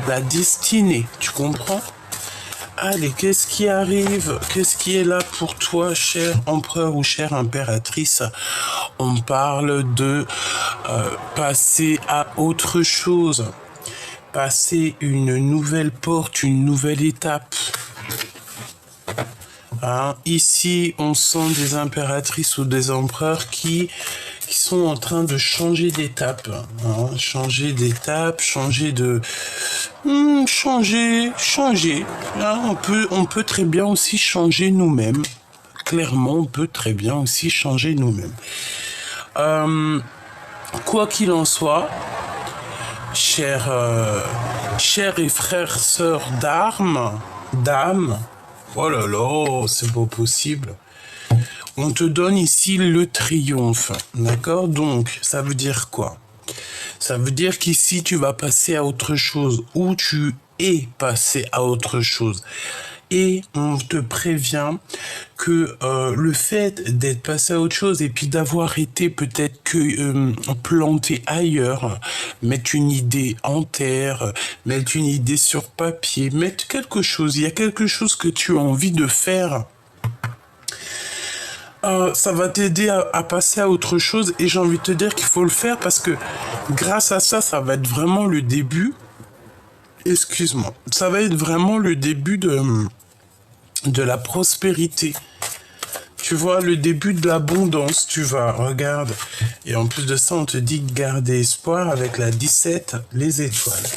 la destinée, tu comprends? Allez, qu'est-ce qui arrive? Qu'est-ce qui est là pour toi, cher empereur ou chère impératrice? On parle de passer à autre chose, passer une nouvelle porte, une nouvelle étape. Hein? Ici, on sent des impératrices ou des empereurs qui sont en train de changer d'étape. Hein? Changer d'étape, changer de... changer. Hein? On peut très bien aussi changer nous-mêmes. Clairement, on peut très bien aussi changer nous-mêmes. Quoi qu'il en soit, chers et frères, sœurs dames, oh là là, c'est pas possible. On te donne ici le triomphe, d'accord? Donc, ça veut dire quoi? Ça veut dire qu'ici, tu vas passer à autre chose, ou tu es passé à autre chose. Et on te prévient que le fait d'être passé à autre chose et puis d'avoir été peut-être que planté ailleurs, mettre une idée en terre, mettre une idée sur papier, mettre quelque chose, il y a quelque chose que tu as envie de faire. Ça va t'aider à passer à autre chose et j'ai envie de te dire qu'il faut le faire parce que grâce à ça, ça va être vraiment le début. Excuse-moi. Ça va être vraiment le début de la prospérité. Tu vois, le début de l'abondance, tu vois, regarde. Et en plus de ça, on te dit garder espoir avec la 17, les étoiles.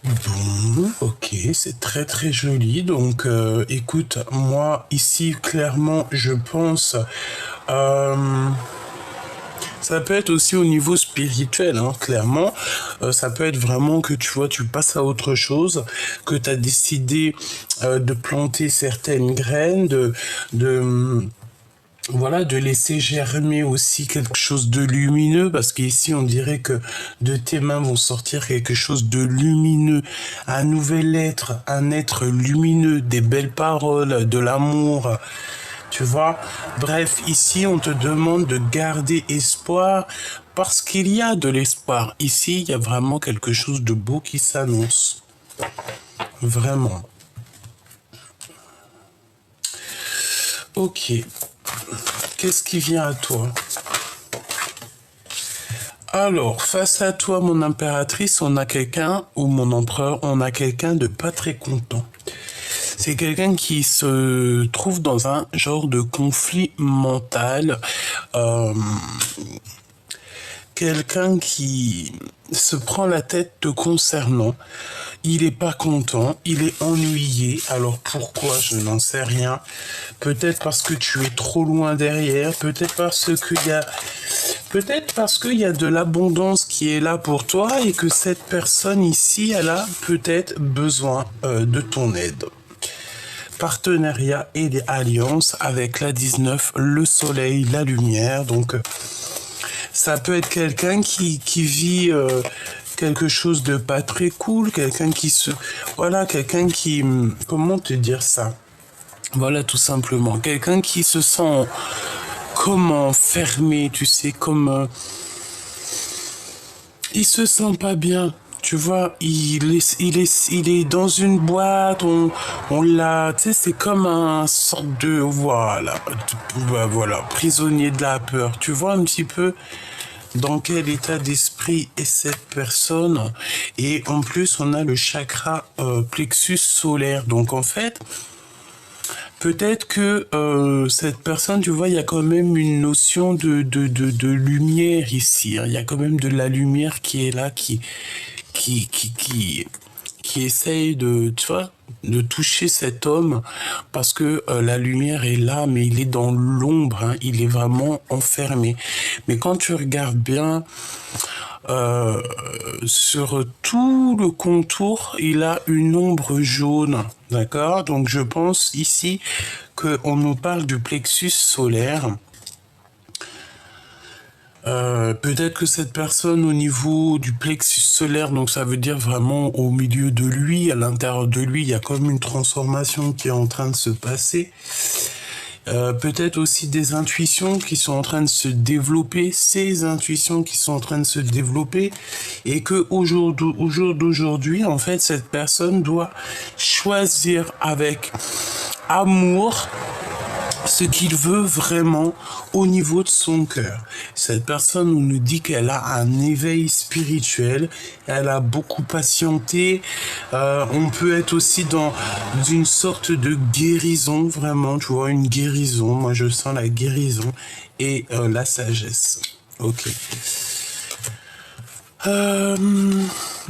Bon, ok, c'est très très joli. Donc, écoute, moi, ici, clairement, je pense... ça peut être aussi au niveau spirituel, hein, clairement. Ça peut être vraiment que tu vois, tu passes à autre chose, que tu as décidé de planter certaines graines, voilà, de laisser germer aussi quelque chose de lumineux, parce qu'ici on dirait que de tes mains vont sortir quelque chose de lumineux, un nouvel être, un être lumineux, des belles paroles, de l'amour. Tu vois, bref, ici, on te demande de garder espoir parce qu'il y a de l'espoir. Ici, il y a vraiment quelque chose de beau qui s'annonce. Vraiment. Ok. Qu'est-ce qui vient à toi? Alors, face à toi, mon impératrice, on a quelqu'un, ou mon empereur, on a quelqu'un de pas très content. C'est quelqu'un qui se trouve dans un genre de conflit mental. Quelqu'un qui se prend la tête te concernant. Il est pas content, il est ennuyé. Alors pourquoi? Je n'en sais rien. Peut-être parce que tu es trop loin derrière. Peut-être parce qu'il y a de l'abondance qui est là pour toi et que cette personne ici, elle a peut-être besoin de ton aide. Partenariat et des alliances avec la 19, le soleil, la lumière. Donc, ça peut être quelqu'un qui vit quelque chose de pas très cool, quelqu'un qui quelqu'un qui, comment te dire ça? Voilà, tout simplement. Quelqu'un qui se sent, fermé, tu sais, il se sent pas bien. Tu vois, il est dans une boîte, on l'a, tu sais, c'est comme un sorte de, voilà, prisonnier de la peur. Tu vois un petit peu dans quel état d'esprit est cette personne. Et en plus, on a le chakra plexus solaire. Donc en fait, peut-être que cette personne, tu vois, il y a quand même une notion de lumière ici. Hein. Il y a quand même de la lumière qui est là, qui essaye tu vois, de toucher cet homme parce que la lumière est là, mais il est dans l'ombre, hein, il est vraiment enfermé. Mais quand tu regardes bien, sur tout le contour, il a une ombre jaune, d'accord? Donc je pense ici qu'on nous parle du plexus solaire. Peut-être que cette personne au niveau du plexus solaire, donc ça veut dire vraiment au milieu de lui, à l'intérieur de lui, il y a comme une transformation qui est en train de se passer. peut-être aussi des intuitions qui sont en train de se développer, ces intuitions qui sont en train de se développer, et que au jour d'aujourd'hui, en fait, cette personne doit choisir avec amour ce qu'il veut vraiment au niveau de son cœur. Cette personne nous dit qu'elle a un éveil spirituel, elle a beaucoup patienté, on peut être aussi dans une sorte de guérison, vraiment, tu vois, une guérison. Moi, je sens la guérison et la sagesse. Ok.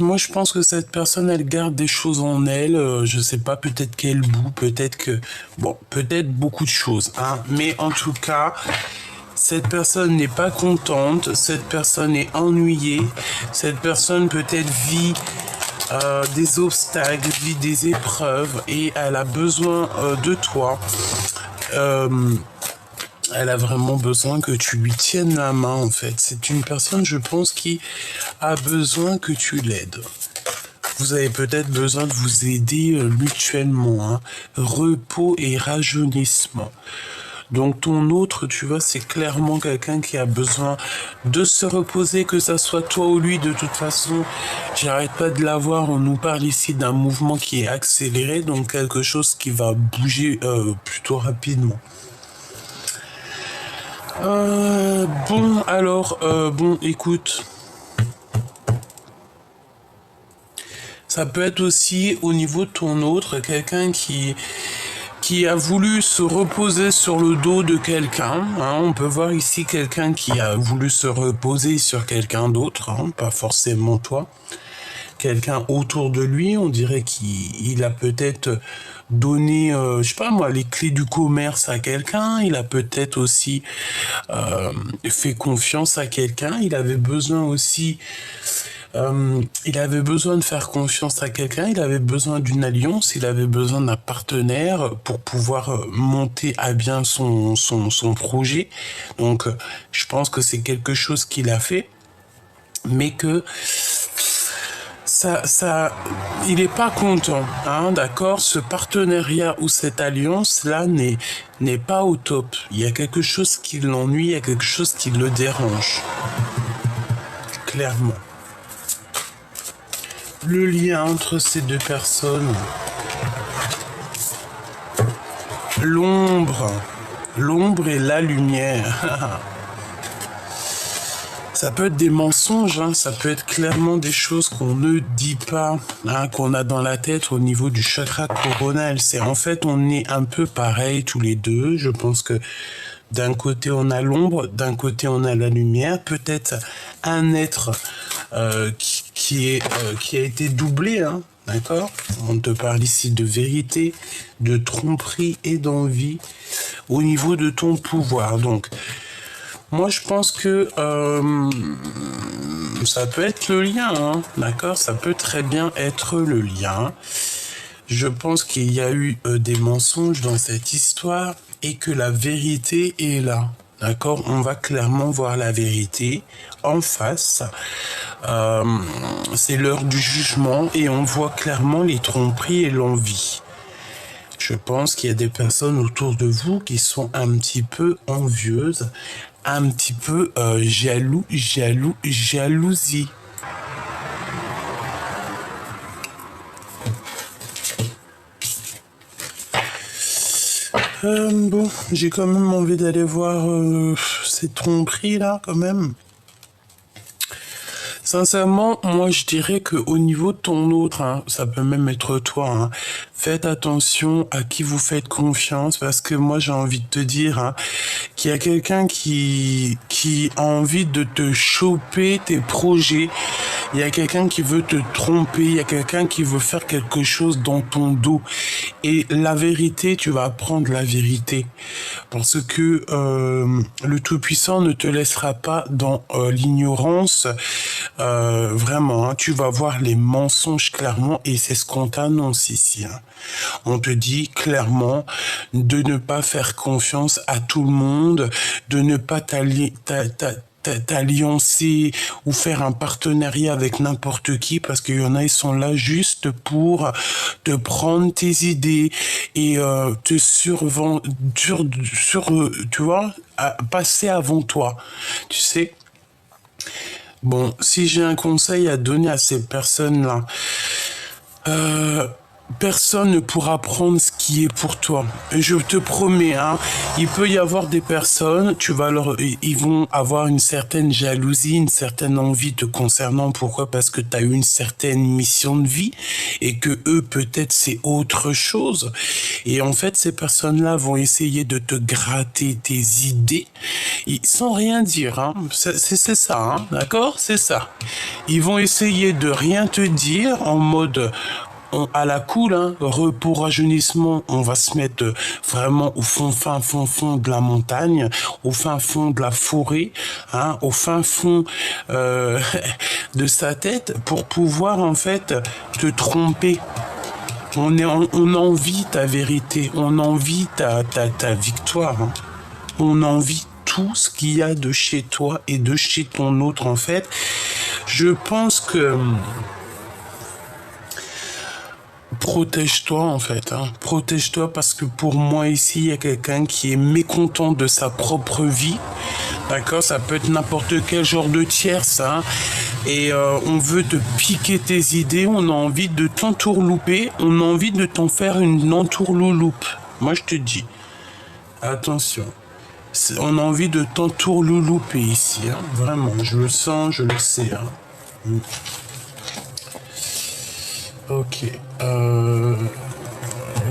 Moi, je pense que cette personne, elle garde des choses en elle. Je sais pas, peut-être quel bout, peut-être que, bon, peut-être beaucoup de choses, hein. Mais en tout cas, cette personne n'est pas contente. Cette personne est ennuyée. Cette personne peut-être vit des obstacles, vit des épreuves, et elle a besoin de toi. Elle a vraiment besoin que tu lui tiennes la main, en fait. C'est une personne, je pense, qui a besoin que tu l'aides. Vous avez peut-être besoin de vous aider mutuellement, hein. Repos et rajeunissement. Donc ton autre, tu vois, c'est clairement quelqu'un qui a besoin de se reposer, que ça soit toi ou lui. De toute façon, j'arrête pas de la voir. On nous parle ici d'un mouvement qui est accéléré, donc quelque chose qui va bouger plutôt rapidement. Bon, écoute. Ça peut être aussi au niveau de ton autre, quelqu'un qui a voulu se reposer sur le dos de quelqu'un, hein. On peut voir ici quelqu'un qui a voulu se reposer sur quelqu'un d'autre, hein, pas forcément toi. Quelqu'un autour de lui, on dirait qu'il a peut-être donné, je sais pas moi, les clés du commerce à quelqu'un. Il a peut-être aussi fait confiance à quelqu'un. Il avait besoin aussi, il avait besoin de faire confiance à quelqu'un. Il avait besoin d'une alliance. Il avait besoin d'un partenaire pour pouvoir monter à bien son projet. Donc, je pense que c'est quelque chose qu'il a fait, mais que il est pas content, hein, d'accord? Ce partenariat ou cette alliance-là n'est pas au top. Il y a quelque chose qui l'ennuie, il y a quelque chose qui le dérange. Clairement. Le lien entre ces deux personnes. L'ombre et la lumière. Ça peut être des mensonges, hein, ça peut être clairement des choses qu'on ne dit pas, hein, qu'on a dans la tête au niveau du chakra coronal. C'est en fait, on est un peu pareil tous les deux. Je pense que d'un côté on a l'ombre, d'un côté on a la lumière. Peut-être un être qui a été doublé, hein, d'accord? On te parle ici de vérité, de tromperie et d'envie au niveau de ton pouvoir. Donc, moi, je pense que ça peut être le lien, hein, d'accord? Ça peut très bien être le lien. Je pense qu'il y a eu des mensonges dans cette histoire et que la vérité est là, d'accord? On va clairement voir la vérité en face. C'est l'heure du jugement et on voit clairement les tromperies et l'envie. Je pense qu'il y a des personnes autour de vous qui sont un petit peu envieuses, un petit peu jalousie. Bon, j'ai quand même envie d'aller voir ces tromperies là, quand même. Sincèrement, moi je dirais que au niveau de ton autre, hein, ça peut même être toi, hein, faites attention à qui vous faites confiance, parce que moi j'ai envie de te dire, hein, qu'il y a quelqu'un qui a envie de te choper tes projets. Il y a quelqu'un qui veut te tromper, il y a quelqu'un qui veut faire quelque chose dans ton dos. Et la vérité, tu vas apprendre la vérité. Parce que le Tout-Puissant ne te laissera pas dans l'ignorance. Vraiment, hein, tu vas voir les mensonges clairement et c'est ce qu'on t'annonce ici. Hein. On te dit clairement de ne pas faire confiance à tout le monde, de ne pas t'alliancer ou faire un partenariat avec n'importe qui, parce qu'il y en a, ils sont là juste pour te prendre tes idées et te tu vois, passer avant toi, tu sais. Bon, si j'ai un conseil à donner à ces personnes-là, personne ne pourra prendre ce qui est pour toi. Et je te promets, hein, il peut y avoir des personnes, ils vont avoir une certaine jalousie, une certaine envie te concernant. Pourquoi? Parce que tu as eu une certaine mission de vie et que eux, peut-être, c'est autre chose. Et en fait, ces personnes-là vont essayer de te gratter tes idées sans rien dire. Hein. C'est ça, hein, d'accord? C'est ça. Ils vont essayer de rien te dire en mode à la cool, hein, repos, rajeunissement, on va se mettre vraiment au fond de la montagne, au fin fond de la forêt, hein, au fin fond de sa tête pour pouvoir en fait te tromper. On envie ta vérité, on envie ta victoire, hein. On envie tout ce qu'il y a de chez toi et de chez ton autre en fait. Je pense que protège-toi en fait, hein. Protège-toi parce que pour moi ici, il y a quelqu'un qui est mécontent de sa propre vie. D'accord? Ça peut être n'importe quel genre de tierce, hein. Et on veut te piquer tes idées, on a envie de t'entourlouper, on a envie de t'en faire une entourlouloupe. Moi je te dis, attention. On a envie de t'entourloulouper ici, hein. Vraiment, je le sens, je le sais, hein. Ok.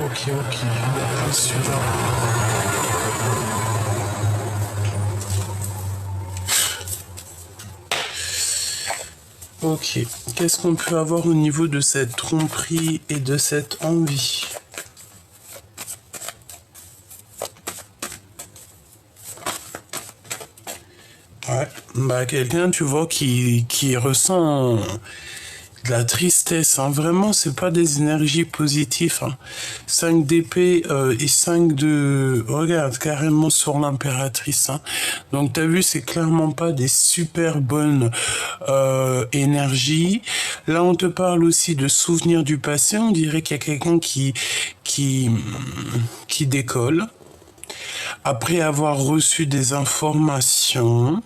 Ok. Bien sûr. Ok. Qu'est-ce qu'on peut avoir au niveau de cette tromperie et de cette envie? Ouais. Bah, quelqu'un, tu vois, qui ressent de la tristesse, hein. Vraiment, c'est pas des énergies positives, hein. 5 d'épée et 5 de... Regarde, carrément sur l'impératrice, hein. Donc, t'as vu, c'est clairement pas des super bonnes énergies. Là, on te parle aussi de souvenirs du passé. On dirait qu'il y a quelqu'un qui décolle. Après avoir reçu des informations...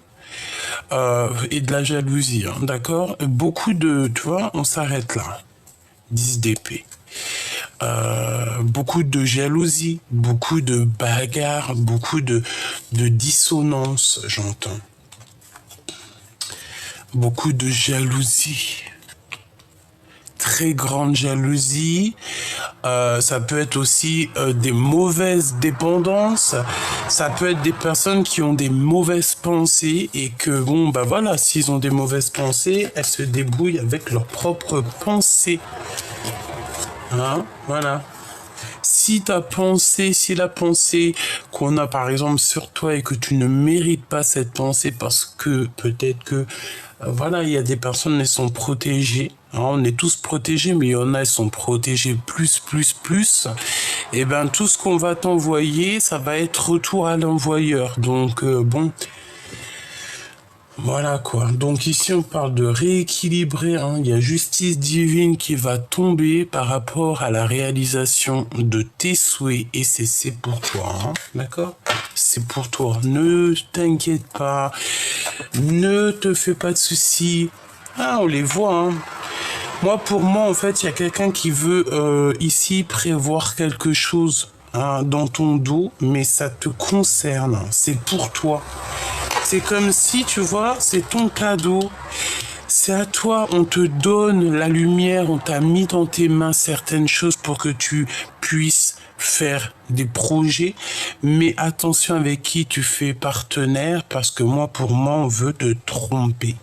et de la jalousie, hein, d'accord? Beaucoup de, tu vois, on s'arrête là. 10 d'épée. Beaucoup de jalousie, beaucoup de bagarres, beaucoup de dissonance, j'entends. Beaucoup de jalousie. Très grande jalousie. Ça peut être aussi des mauvaises dépendances. Ça peut être des personnes qui ont des mauvaises pensées et que, bon, bah voilà, s'ils ont des mauvaises pensées, elles se débrouillent avec leurs propres pensées. Hein, voilà. Si la pensée qu'on a par exemple sur toi et que tu ne mérites pas cette pensée parce que peut-être que voilà, il y a des personnes, elles sont protégées. Hein, on est tous protégés, mais il y en a, elles sont protégées plus. Et ben tout ce qu'on va t'envoyer, ça va être retour à l'envoyeur. Donc bon. Voilà quoi. Donc ici on parle de rééquilibrer, hein. Il y a justice divine qui va tomber par rapport à la réalisation de tes souhaits et c'est pour toi, hein. D'accord? C'est pour toi. Ne t'inquiète pas. Ne te fais pas de soucis. Ah, on les voit, hein. Pour moi, en fait, il y a quelqu'un qui veut ici prévoir quelque chose, hein, dans ton dos, mais ça te concerne. C'est pour toi. C'est comme si, tu vois, c'est ton cadeau. C'est à toi, on te donne la lumière, on t'a mis dans tes mains certaines choses pour que tu puisses faire des projets. Mais attention avec qui tu fais partenaire, parce que pour moi, on veut te tromper.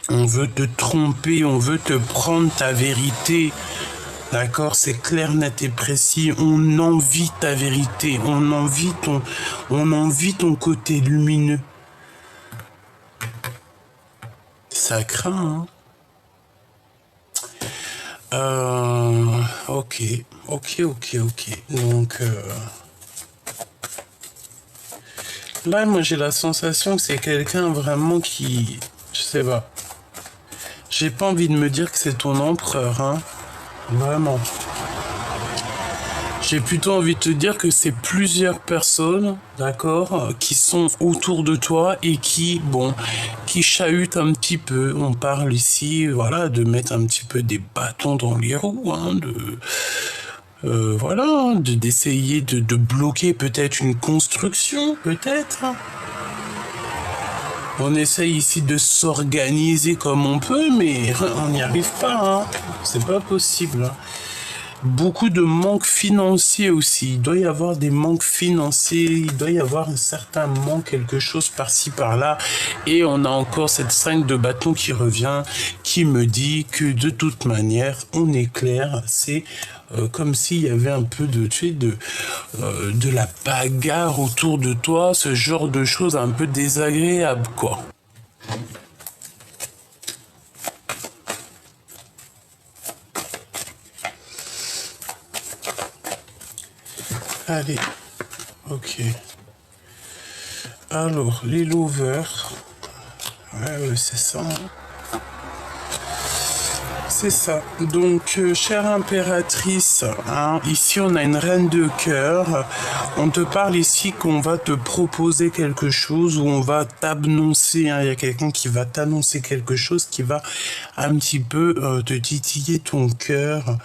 On veut te tromper, on veut te prendre ta vérité. D'accord, c'est clair, net et précis. On envie ta vérité, on envie ton côté lumineux. Ça craint, hein. Ok. Donc Là, moi, j'ai la sensation que c'est quelqu'un vraiment qui... Je sais pas. J'ai pas envie de me dire que c'est ton empereur, hein. Vraiment. J'ai plutôt envie de te dire que c'est plusieurs personnes, d'accord, qui sont autour de toi et qui, bon, qui chahutent un petit peu. On parle ici, voilà, de mettre un petit peu des bâtons dans les roues, hein, voilà, d'essayer de bloquer peut-être une construction, peut-être. On essaye ici de s'organiser comme on peut, mais on n'y arrive pas, hein. C'est pas possible, hein. Beaucoup de manques financiers aussi. Il doit y avoir des manques financiers, il doit y avoir un certain manque, quelque chose par-ci, par-là. Et on a encore cette 5 de bâton qui revient, qui me dit que de toute manière, on est clair, c'est comme s'il y avait un peu de, tu sais, de la bagarre autour de toi, ce genre de choses un peu désagréables, quoi. Allez, ok. Alors, les lovers. Ouais, c'est ça. C'est ça. Donc, chère impératrice, hein, ici on a une reine de cœur. On te parle ici qu'on va te proposer quelque chose ou on va t'annoncer. Hein, il y a quelqu'un qui va t'annoncer quelque chose qui va un petit peu te titiller ton cœur.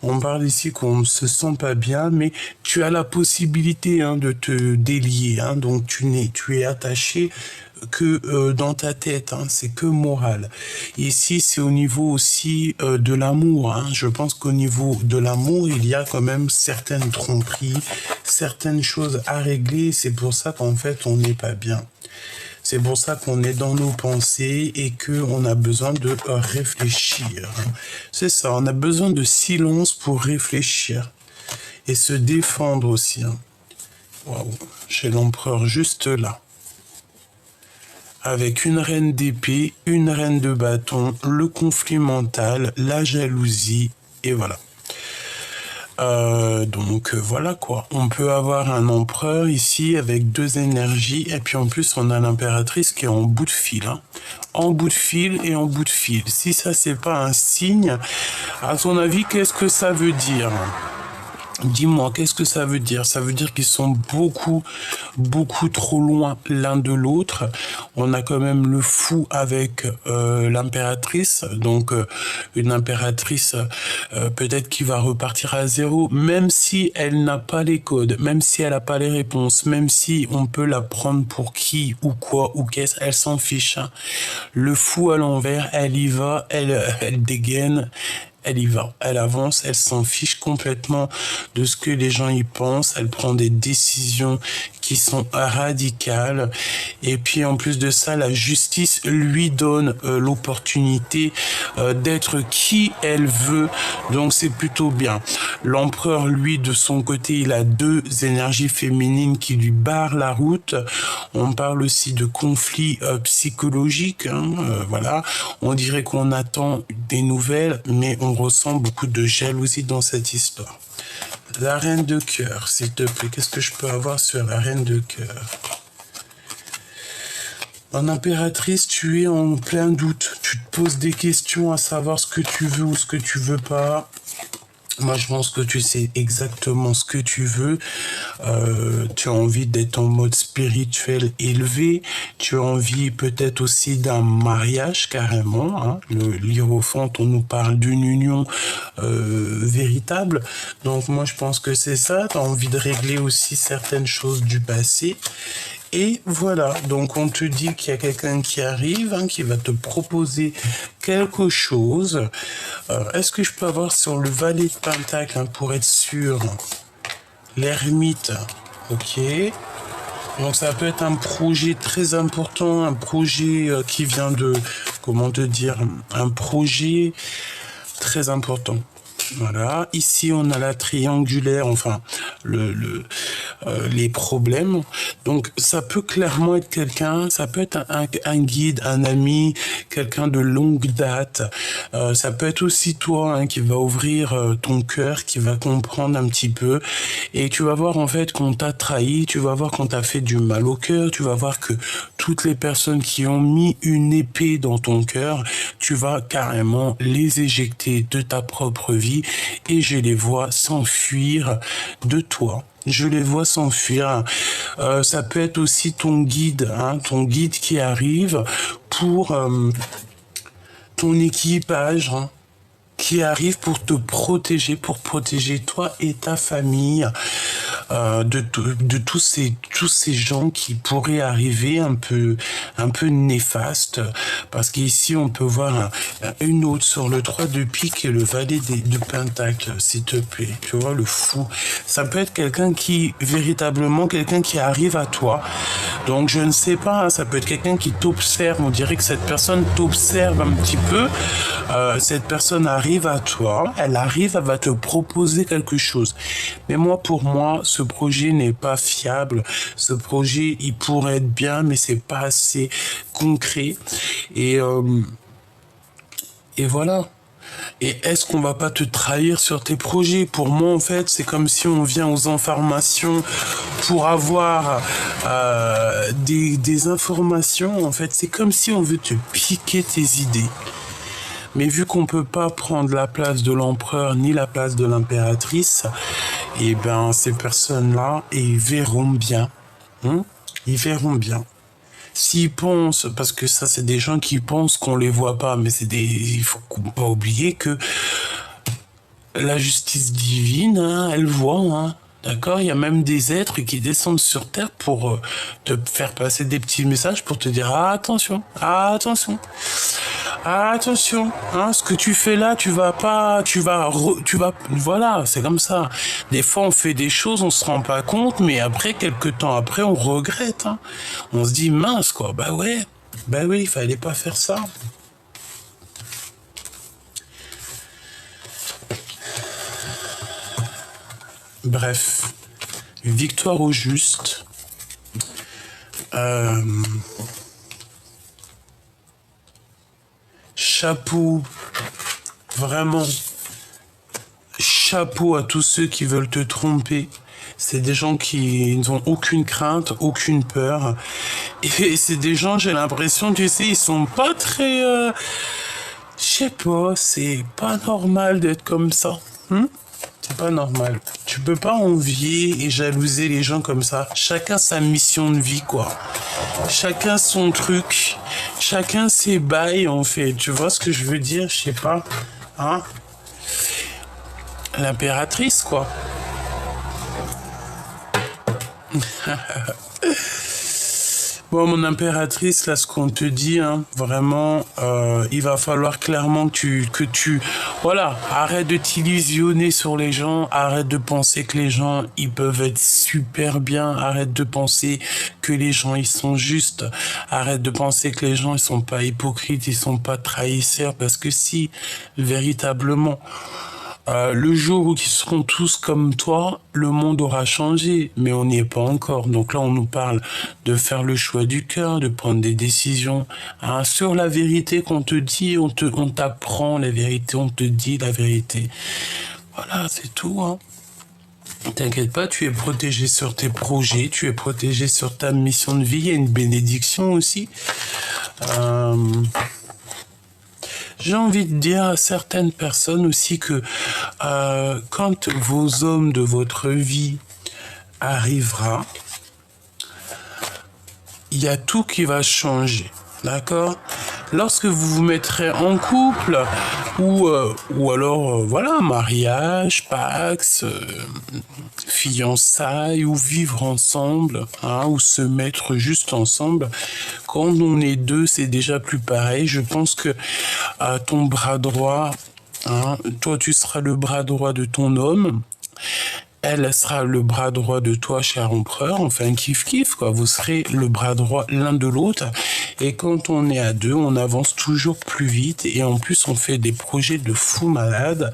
On parle ici qu'on ne se sent pas bien, mais tu as la possibilité, hein, de te délier. Hein, donc tu es attaché que dans ta tête, hein, c'est que moral. Ici, c'est au niveau aussi de l'amour. Hein. Je pense qu'au niveau de l'amour, il y a quand même certaines tromperies, certaines choses à régler. C'est pour ça qu'en fait, on n'est pas bien. C'est pour ça qu'on est dans nos pensées et qu'on a besoin de réfléchir. C'est ça, on a besoin de silence pour réfléchir et se défendre aussi. Hein. Waouh, j'ai l'empereur juste là. Avec une reine d'épée, une reine de bâton, le conflit mental, la jalousie, et voilà. Donc voilà quoi. On peut avoir un empereur ici avec 2 énergies, et puis en plus on a l'impératrice qui est en bout de fil. Hein. En bout de fil et en bout de fil. Si ça c'est pas un signe, à ton avis, qu'est-ce que ça veut dire ? Dis-moi, qu'est-ce que ça veut dire? Ça veut dire qu'ils sont beaucoup trop loin l'un de l'autre. On a quand même le fou avec l'impératrice. Donc, une impératrice peut-être qui va repartir à zéro, même si elle n'a pas les codes, même si elle n'a pas les réponses, même si on peut la prendre pour qui ou quoi ou qu'est-ce, elle s'en fiche. Hein. Le fou à l'envers, elle y va, elle dégaine. Elle y va, elle avance, elle s'en fiche complètement de ce que les gens y pensent, elle prend des décisions qui sont radicales et puis en plus de ça, la justice lui donne l'opportunité d'être qui elle veut, donc c'est plutôt bien. L'empereur, lui, de son côté, il a 2 énergies féminines qui lui barrent la route. On parle aussi de conflits psychologiques, hein, voilà. On dirait qu'on attend des nouvelles, mais on ressent beaucoup de jalousie dans cette histoire. La reine de cœur, s'il te plaît, qu'est-ce que je peux avoir sur la reine de cœur? En impératrice, tu es en plein doute. Tu te poses des questions à savoir ce que tu veux ou ce que tu veux pas. Moi, je pense que tu sais exactement ce que tu veux. Tu as envie d'être en mode spirituel élevé. Tu as envie peut-être aussi d'un mariage carrément. Hein. Le l'hiérophante, on nous parle d'une union véritable. Donc moi, je pense que c'est ça. Tu as envie de régler aussi certaines choses du passé. Et voilà, donc on te dit qu'il y a quelqu'un qui arrive, hein, qui va te proposer quelque chose. Est-ce que je peux avoir sur le valet de Pentacle, hein, pour être sûr? L'ermite, ok. Donc ça peut être un projet très important, un projet qui vient de, comment te dire, un projet très important. Voilà, ici on a la triangulaire, enfin les problèmes. Donc ça peut clairement être quelqu'un, ça peut être un guide, un ami, quelqu'un de longue date. Ça peut être aussi toi hein, qui va ouvrir ton cœur, qui va comprendre un petit peu. Et tu vas voir en fait qu'on t'a trahi, tu vas voir qu'on t'a fait du mal au cœur, tu vas voir que toutes les personnes qui ont mis une épée dans ton cœur, tu vas carrément les éjecter de ta propre vie et je les vois s'enfuir de toi. Je les vois s'enfuir. Ça peut être aussi ton guide qui arrive pour ton équipage, hein, qui arrive pour te protéger, pour protéger toi et ta famille de tous ces gens qui pourraient arriver un peu néfastes. Parce qu'ici, on peut voir une autre sur le 3 de pique et le valet de pentacle, s'il te plaît. Tu vois, le fou. Ça peut être quelqu'un qui, véritablement, quelqu'un qui arrive à toi. Donc, je ne sais pas, hein, ça peut être quelqu'un qui t'observe. On dirait que cette personne t'observe un petit peu. Cette personne arrive à toi, elle va te proposer quelque chose. Mais pour moi, ce projet n'est pas fiable. Ce projet, il pourrait être bien, mais c'est pas assez concret. Et voilà. Et est-ce qu'on va pas te trahir sur tes projets? Pour moi, en fait, c'est comme si on vient aux informations pour avoir des informations. En fait, c'est comme si on veut te piquer tes idées. Mais vu qu'on peut pas prendre la place de l'empereur ni la place de l'impératrice, et ben ces personnes-là, ils verront bien. Ils verront bien. S'ils pensent, parce que ça c'est des gens qui pensent qu'on les voit pas, mais il faut pas oublier que la justice divine, hein, elle voit, hein. D'accord, il y a même des êtres qui descendent sur Terre pour te faire passer des petits messages pour te dire attention, hein, ce que tu fais là, voilà, c'est comme ça. Des fois, on fait des choses, on se rend pas compte, mais après, quelques temps après, on regrette, hein. On se dit mince, quoi. Bah oui, il fallait pas faire ça. Bref, victoire au juste. Chapeau, vraiment, chapeau à tous ceux qui veulent te tromper. C'est des gens qui n'ont aucune crainte, aucune peur. Et c'est des gens, j'ai l'impression, tu sais, ils sont pas très... je sais pas, c'est pas normal d'être comme ça. C'est pas normal. Tu peux pas envier et jalouser les gens comme ça. Chacun sa mission de vie, quoi. Chacun son truc. Chacun ses bails, en fait. Tu vois ce que je veux dire? Je sais pas. Hein? L'impératrice, quoi. Bon, mon impératrice, là, ce qu'on te dit, hein, vraiment, il va falloir clairement que tu, voilà, arrête de t'illusionner sur les gens, arrête de penser que les gens, ils peuvent être super bien, arrête de penser que les gens, ils sont justes, arrête de penser que les gens, ils sont pas hypocrites, ils sont pas trahisseurs, parce que si, véritablement, le jour où ils seront tous comme toi, le monde aura changé, mais on n'y est pas encore. Donc là, on nous parle de faire le choix du cœur, de prendre des décisions hein, sur la vérité qu'on te dit, on t'apprend la vérité, on te dit la vérité. Voilà, c'est tout. Hein. T'inquiète pas, tu es protégé sur tes projets, tu es protégé sur ta mission de vie. Il y a une bénédiction aussi. J'ai envie de dire à certaines personnes aussi que quand vos hommes de votre vie arrivera, il y a tout qui va changer, d'accord? Lorsque vous vous mettrez en couple, ou alors, voilà, mariage, pax, fiançailles, ou vivre ensemble, hein, ou se mettre juste ensemble, quand on est deux, c'est déjà plus pareil. Je pense que ton bras droit, hein, toi tu seras le bras droit de ton homme, elle sera le bras droit de toi, cher empereur, enfin kiff-kiff, quoi. Vous serez le bras droit l'un de l'autre. Et quand on est à deux, on avance toujours plus vite. Et en plus, on fait des projets de fou malade.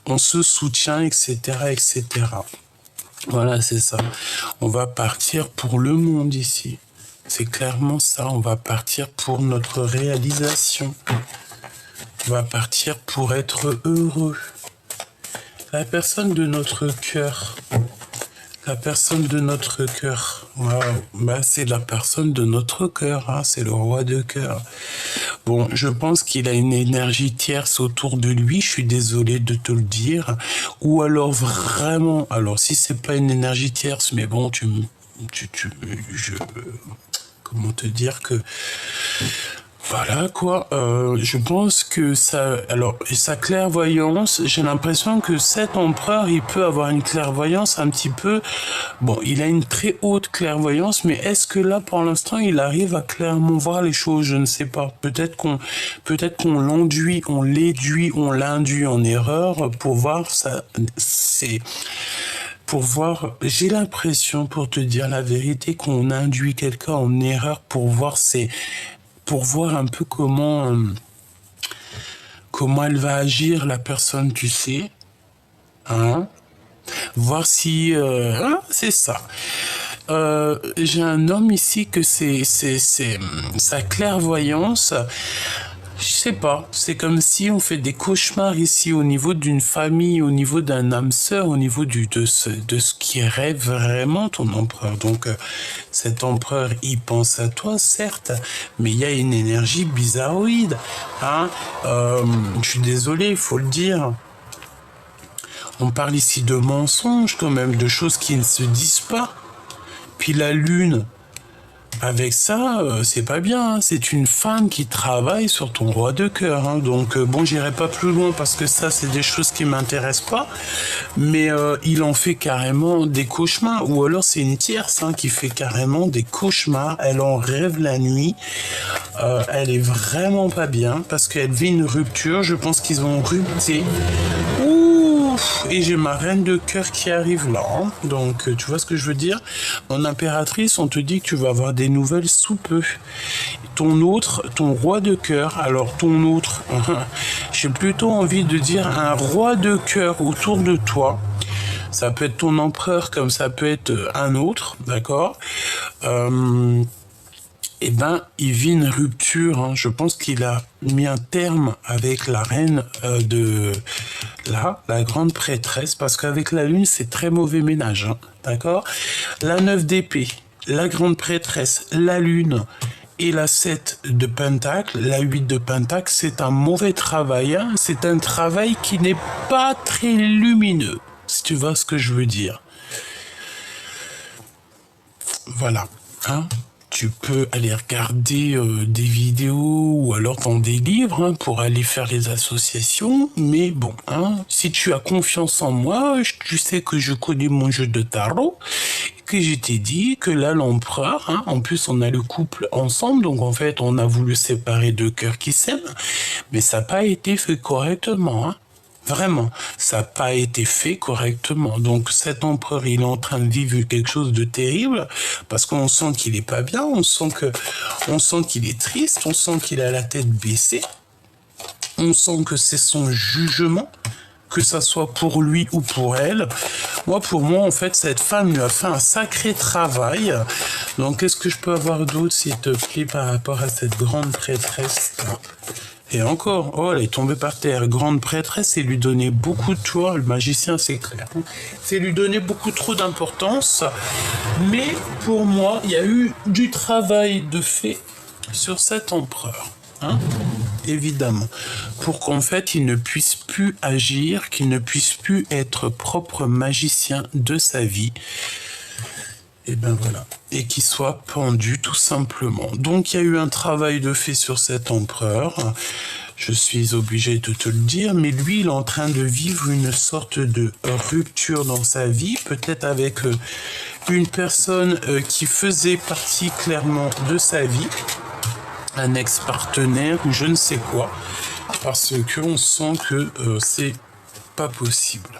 On se soutient, etc., etc. Voilà, c'est ça. On va partir pour le monde ici. C'est clairement ça. On va partir pour notre réalisation. On va partir pour être heureux. La personne de notre cœur. La personne de notre cœur. Waouh. Bah, c'est la personne de notre cœur. Hein. C'est le roi de cœur. Bon, je pense qu'il a une énergie tierce autour de lui. Je suis désolé de te le dire. Ou alors vraiment. Alors si c'est pas une énergie tierce, mais bon, comment te dire que voilà quoi, je pense que ça, alors sa clairvoyance, j'ai l'impression que cet empereur, il peut avoir une clairvoyance un petit peu, bon, il a une très haute clairvoyance, mais est-ce que là, pour l'instant, il arrive à clairement voir les choses? Je ne sais pas. Peut-être qu'on l'enduit, on l'induit en erreur pour voir ça, pour voir, j'ai l'impression, pour te dire la vérité, qu'on induit quelqu'un en erreur pour voir un peu comment elle va agir, la personne, tu sais. Hein? Voir si... c'est ça. J'ai un homme ici que c'est sa clairvoyance. Je sais pas, c'est comme si on fait des cauchemars ici au niveau d'une famille, au niveau d'un âme sœur, au niveau de ce qui rêve vraiment ton empereur. Donc cet empereur, il pense à toi, certes, mais il y a une énergie bizarroïde. Hein, je suis désolé, il faut le dire. On parle ici de mensonges quand même, de choses qui ne se disent pas. Puis la lune... Avec ça, c'est pas bien. Hein. C'est une femme qui travaille sur ton roi de cœur. Hein. Donc bon, j'irai pas plus loin parce que ça, c'est des choses qui m'intéressent pas. Mais il en fait carrément des cauchemars. Ou alors c'est une tierce qui fait carrément des cauchemars. Elle en rêve la nuit. Elle est vraiment pas bien parce qu'elle vit une rupture. Je pense qu'ils ont rupté. Et j'ai ma reine de cœur qui arrive là. Hein. Donc, tu vois ce que je veux dire? Mon impératrice, on te dit que tu vas avoir des nouvelles sous peu. Ton roi de cœur, alors ton autre, j'ai plutôt envie de dire un roi de cœur autour de toi. Ça peut être ton empereur comme ça peut être un autre, d'accord? Eh ben, il vit une rupture. Hein. Je pense qu'il a mis un terme avec la reine la grande prêtresse, parce qu'avec la lune, c'est très mauvais ménage. Hein. D'accord? La 9 d'épée, la grande prêtresse, la lune et la 7 de pentacle, la 8 de pentacle, c'est un mauvais travail. Hein. C'est un travail qui n'est pas très lumineux, si tu vois ce que je veux dire. Voilà. Hein? Tu peux aller regarder des vidéos ou alors dans des livres pour aller faire les associations. Mais bon, si tu as confiance en moi, tu sais que je connais mon jeu de tarot, que je t'ai dit que là, l'empereur, en plus on a le couple ensemble, donc en fait on a voulu séparer deux cœurs qui s'aiment, mais ça n'a pas été fait correctement. Hein. Vraiment, ça n'a pas été fait correctement. Donc cet empereur, il est en train de vivre quelque chose de terrible parce qu'on sent qu'il est pas bien, on sent qu'il est triste, on sent qu'il a la tête baissée, on sent que c'est son jugement, que ça soit pour lui ou pour elle. Pour moi, en fait, cette femme lui a fait un sacré travail. Donc, qu'est-ce que je peux avoir d'autre, s'il te plaît, par rapport à cette grande prêtresse ? Et encore, elle est tombée par terre. Grande prêtresse, c'est lui donner beaucoup de choix. Le magicien, c'est clair. C'est lui donner beaucoup trop d'importance. Mais pour moi, il y a eu du travail de fait sur cet empereur. Évidemment. Pour qu'en fait, il ne puisse plus agir, qu'il ne puisse plus être propre magicien de sa vie. Et ben voilà. Et qu'il soit pendu tout simplement. Donc il y a eu un travail de fait sur cet empereur. Je suis obligé de te le dire, mais lui, il est en train de vivre une sorte de rupture dans sa vie, peut-être avec une personne qui faisait partie clairement de sa vie, un ex-partenaire ou je ne sais quoi, parce qu'on sent que c'est pas possible.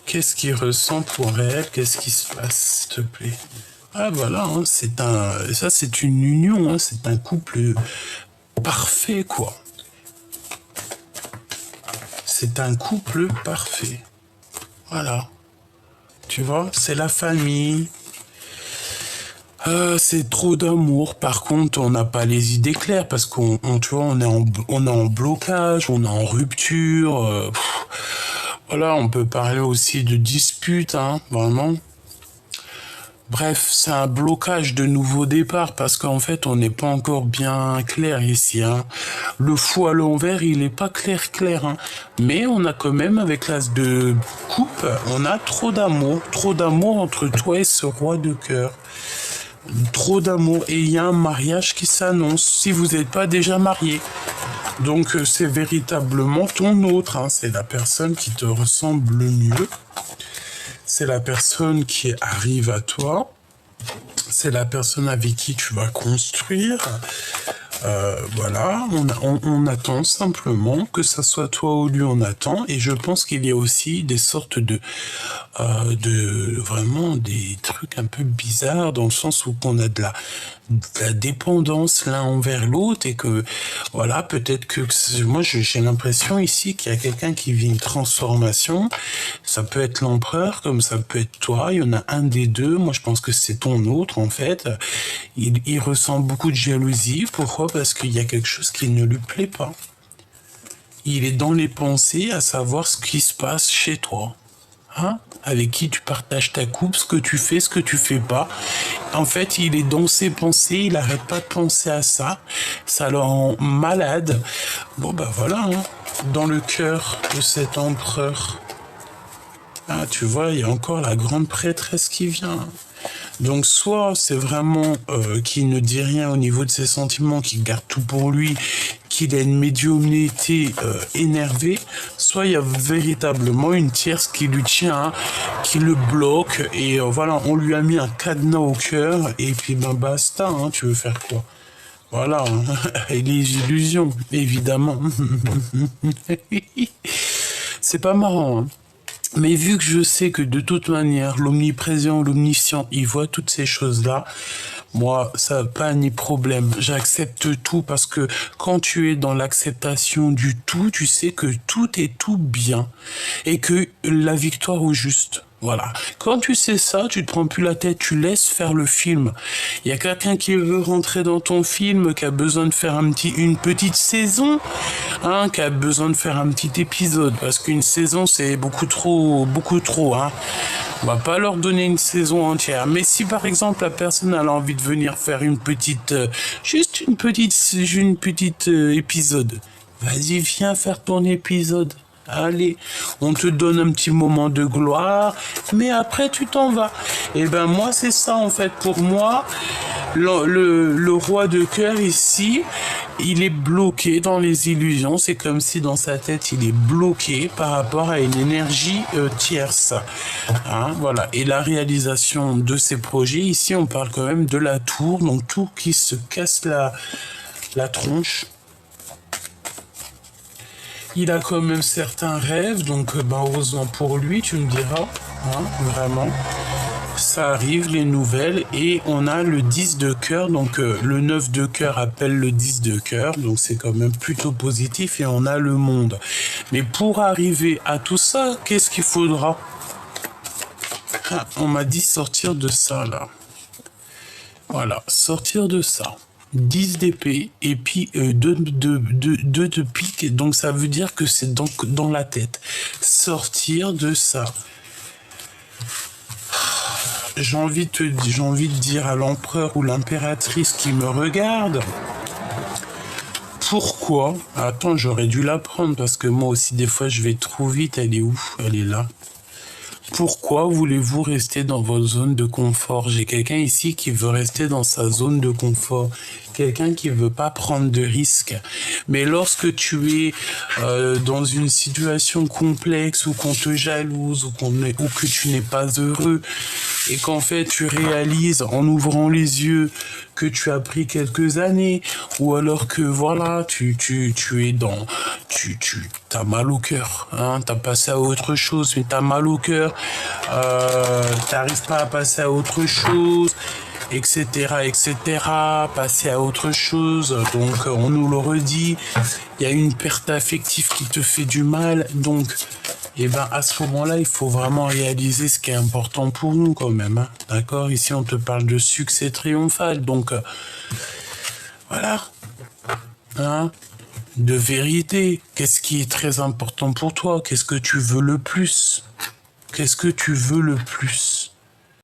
Qu'est-ce qu'il ressent pour elle? Qu'est-ce qui se passe, s'il te plaît? Ah voilà, c'est une union, c'est un couple parfait, quoi. c'est un couple parfait. Voilà. Tu vois, c'est la famille. C'est trop d'amour. Par contre, on n'a pas les idées claires parce tu vois, on est en blocage, on est en rupture. Voilà, on peut parler aussi de dispute, hein, vraiment. Bref, c'est un blocage de nouveau départ parce qu'en fait, on n'est pas encore bien clair ici, hein. Le fou à l'envers, il n'est pas clair, hein. Mais on a quand même, avec l'as de coupe, on a trop d'amour entre toi et ce roi de cœur. Trop d'amour. Et il y a un mariage qui s'annonce si vous n'êtes pas déjà marié. Donc c'est véritablement ton autre, hein. C'est la personne qui te ressemble le mieux. C'est la personne qui arrive à toi. C'est la personne avec qui tu vas construire. Voilà, on attend simplement que ça soit toi ou lui, on attend. Et je pense qu'il y a aussi des sortes de vraiment des trucs un peu bizarres dans le sens où on a de la dépendance l'un envers l'autre et que voilà, peut-être que moi j'ai l'impression ici qu'il y a quelqu'un qui vit une transformation. Ça peut être l'empereur comme ça peut être toi, il y en a un des deux. Moi je pense que c'est ton autre en fait. Il ressent beaucoup de jalousie. Pourquoi? Parce qu'il y a quelque chose qui ne lui plaît pas. Il est dans les pensées à savoir ce qui se passe chez toi. Hein? Avec qui tu partages ta coupe, ce que tu fais pas. En fait, il est dans ses pensées, il arrête pas de penser à ça. Ça le rend malade. Bon, bah voilà, hein. Dans le cœur de cet empereur. Ah, tu vois, il y a encore la grande prêtresse qui vient. Donc soit c'est vraiment qu'il ne dit rien au niveau de ses sentiments, qu'il garde tout pour lui, qu'il a une médiumnité énervée, soit il y a véritablement une tierce qui lui tient, hein, qui le bloque, et voilà, on lui a mis un cadenas au cœur, et puis ben basta, hein, tu veux faire quoi? Voilà, hein, et les illusions, évidemment. C'est pas marrant, hein. Mais vu que je sais que de toute manière, l'omniprésent, l'omniscient, il voit toutes ces choses-là, moi, ça n'a pas ni problème. J'accepte tout parce que quand tu es dans l'acceptation du tout, tu sais que tout est tout bien et que la victoire au juste. Voilà. Quand tu sais ça, tu te prends plus la tête, tu laisses faire le film. Il y a quelqu'un qui veut rentrer dans ton film, qui a besoin de faire une petite saison, hein, qui a besoin de faire un petit épisode, parce qu'une saison c'est beaucoup trop, hein. On va pas leur donner une saison entière. Mais si par exemple la personne a envie de venir faire une petite, juste une petite épisode, vas-y, viens faire ton épisode. Allez, on te donne un petit moment de gloire, mais après tu t'en vas. Et ben moi c'est ça en fait. Pour moi, le roi de cœur ici, il est bloqué dans les illusions. C'est comme si dans sa tête il est bloqué par rapport à une énergie tierce. Hein, voilà. Et la réalisation de ces projets, ici on parle quand même de la tour, donc tour qui se casse la tronche. Il a quand même certains rêves, donc heureusement pour lui, tu me diras, hein, vraiment. Ça arrive, les nouvelles, et on a le 10 de cœur, donc le 9 de cœur appelle le 10 de cœur, donc c'est quand même plutôt positif, et on a le monde. Mais pour arriver à tout ça, qu'est-ce qu'il faudra? Ah, on m'a dit sortir de ça, là. Voilà, sortir de ça. 10 d'épée et puis 2 de pique, donc ça veut dire que c'est dans la tête. Sortir de ça. J'ai envie de dire à l'empereur ou l'impératrice qui me regarde, pourquoi? Attends, j'aurais dû la prendre parce que moi aussi des fois je vais trop vite. Elle est où? Elle est là. Pourquoi voulez-vous rester dans votre zone de confort? J'ai quelqu'un ici qui veut rester dans sa zone de confort. Quelqu'un qui veut pas prendre de risques. Mais lorsque tu es dans une situation complexe ou qu'on te jalouse ou que tu n'es pas heureux et qu'en fait tu réalises en ouvrant les yeux que tu as pris quelques années ou alors que voilà, tu es dans... T'as mal au cœur, hein, t'as passé à autre chose, mais t'as mal au cœur, t'arrives pas à passer à autre chose, etc., passer à autre chose. Donc, on nous le redit, il y a une perte affective qui te fait du mal. Donc, et ben, à ce moment-là, il faut vraiment réaliser ce qui est important pour nous quand même. Hein. D'accord? Ici, on te parle de succès triomphal. Donc, voilà. Hein? De vérité. Qu'est-ce qui est très important pour toi? Qu'est-ce que tu veux le plus? Qu'est-ce que tu veux le plus?